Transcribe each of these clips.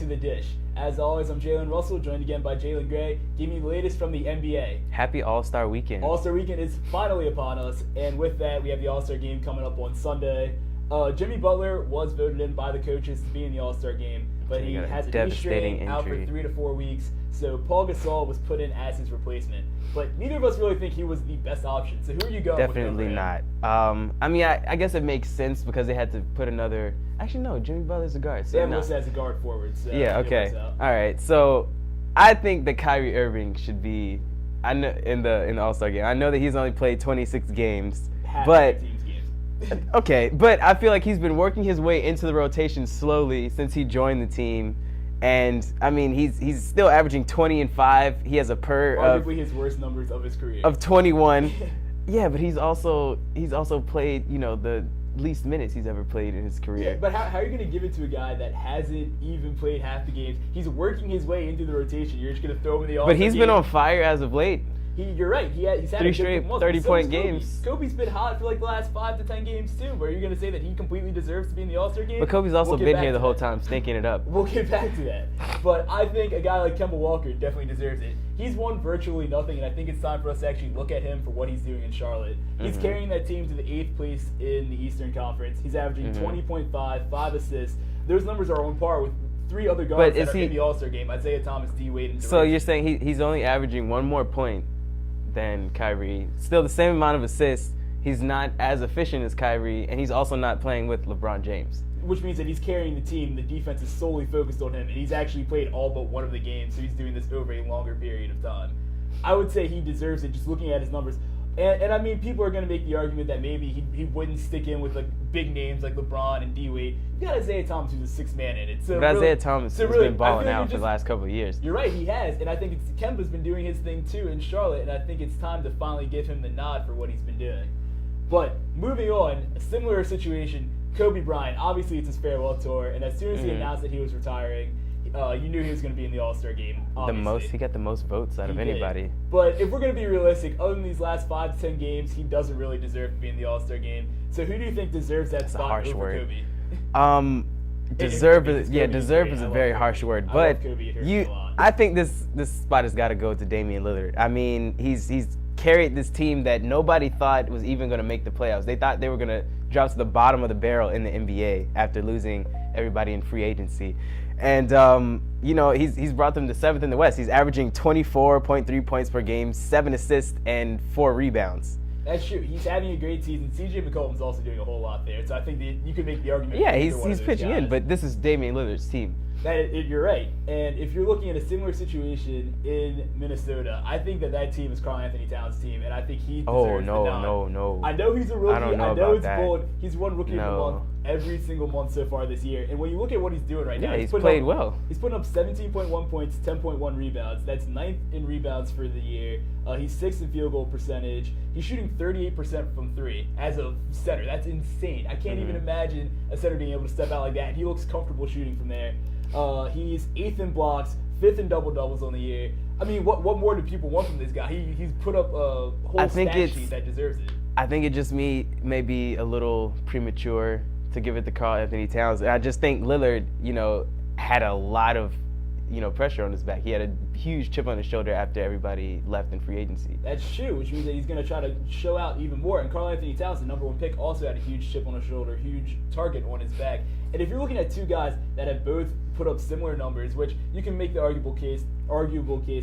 to the dish. As always, I'm Jalen Russell, joined again by Jalen Gray. Give me the latest from the NBA. Happy All-Star Weekend. All-Star Weekend is finally upon us, and with that, we have the All-Star Game coming up on Sunday. Jimmy Butler was voted in by the coaches to be in the All-Star Game, but he has a knee strain out for 3 to 4 weeks, so Pau Gasol was put in as his replacement. But neither of us really think he was the best option, so who are you going with? Definitely not. I guess it makes sense because they had to put another... Actually, no, Jimmy Butler's a guard. So yeah, listed as a guard forward. So yeah, okay. All right, so I think that Kyrie Irving should be in the All-Star Game. I know that he's only played 26 games, but... Okay, but I feel like he's been working his way into the rotation slowly since he joined the team, and I mean he's still averaging 20 and 5. He has a arguably his worst numbers of his career of 21. Yeah, but he's also played the least minutes he's ever played in his career. Yeah, but how are you going to give it to a guy that hasn't even played half the games? He's working his way into the rotation. You're just going to throw him in the All-Star But he's been on fire as of late. You're right. He's had 3 straight 30-point games. Kobe's been hot for like the last 5 to 10 games too. But are you going to say that he completely deserves to be in the All-Star game? But Kobe's also been here the whole time, stinking it up. We'll get back to that. But I think a guy like Kemba Walker definitely deserves it. He's won virtually nothing, and I think it's time for us to actually look at him for what he's doing in Charlotte. He's carrying that team to the 8th place in the Eastern Conference. He's averaging 20.5, 5 assists. Those numbers are on par with 3 other guards that are in the All-Star game: Isaiah Thomas, D. Wade, and DeRozan. So you're saying he's only averaging 1 more point than Kyrie. Still the same amount of assists. He's not as efficient as Kyrie, and he's also not playing with LeBron James. Which means that he's carrying the team. The defense is solely focused on him, and he's actually played all but one of the games, so he's doing this over a longer period of time. I would say he deserves it just looking at his numbers. And I mean, people are going to make the argument that maybe he wouldn't stick in with like big names like LeBron and D. Wade. You got Isaiah Thomas, who's a 6th man in it. So but Isaiah Thomas has been balling out for the last couple of years. You're right, he has. And I think Kemba's been doing his thing too in Charlotte, and I think it's time to finally give him the nod for what he's been doing. But moving on, a similar situation, Kobe Bryant. Obviously, it's his farewell tour, and as soon as he announced that he was retiring, you knew he was going to be in the All-Star game. Obviously. He got the most votes out of anybody. But if we're going to be realistic, other than these last 5 to 10 games, he doesn't really deserve to be in the All-Star game. So who do you think deserves that spot over Kobe? Deserve is a very harsh word, but I think this spot has got to go to Damian Lillard. I mean, he's carried this team that nobody thought was even going to make the playoffs. They thought they were going to drop to the bottom of the barrel in the NBA after losing everybody in free agency. And, he's brought them to 7th in the West. He's averaging 24.3 points per game, 7 assists, and 4 rebounds. That's true. He's having a great season. C.J. McCollum's also doing a whole lot there. So I think that you could make the argument. Yeah, he's pitching in, but this is Damian Lillard's team. You're right. And if you're looking at a similar situation in Minnesota, I think that team is Karl-Anthony Towns' team, and I think he deserves the nod. No. I know he's a rookie. I know it's bold. He's won Rookie of the Month every single month so far this year. And when you look at what he's doing right now, he's played well. He's putting up 17.1 points, 10.1 rebounds. That's 9th in rebounds for the year. He's 6th in field goal percentage. He's shooting 38% from 3 as a center. That's insane. I can't even imagine a center being able to step out like that. He looks comfortable shooting from there. He's 8th in blocks, 5th in double-doubles on the year. I mean, what more do people want from this guy? He's put up a whole stat sheet that deserves it. I think it just may be a little premature to give it to Karl-Anthony Towns. I just think Lillard, had a lot of, pressure on his back. He had a huge chip on his shoulder after everybody left in free agency. That's true, which means that he's going to try to show out even more. And Karl-Anthony Towns, the #1 pick, also had a huge chip on his shoulder, huge target on his back. And if you're looking at 2 guys that have both put up similar numbers, which you can make the arguable case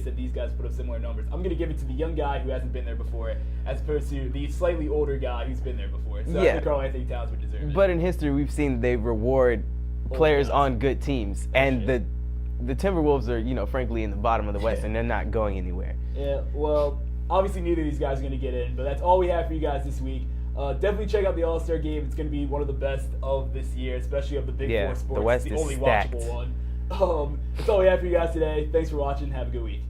that these guys put up similar numbers, I'm going to give it to the young guy who hasn't been there before, as opposed to the slightly older guy who's been there before. So I think Karl-Anthony Towns would deserve it. But in history, we've seen they reward players on good teams, and the Timberwolves are, frankly, in the bottom of the West, and they're not going anywhere. Yeah, well, obviously neither of these guys are going to get in, but that's all we have for you guys this week. Definitely check out the All-Star Game. It's going to be one of the best of this year, especially of the Big Four sports. The West it's the is only stacked. watchable one. That's all we have for you guys today. Thanks for watching. Have a good week.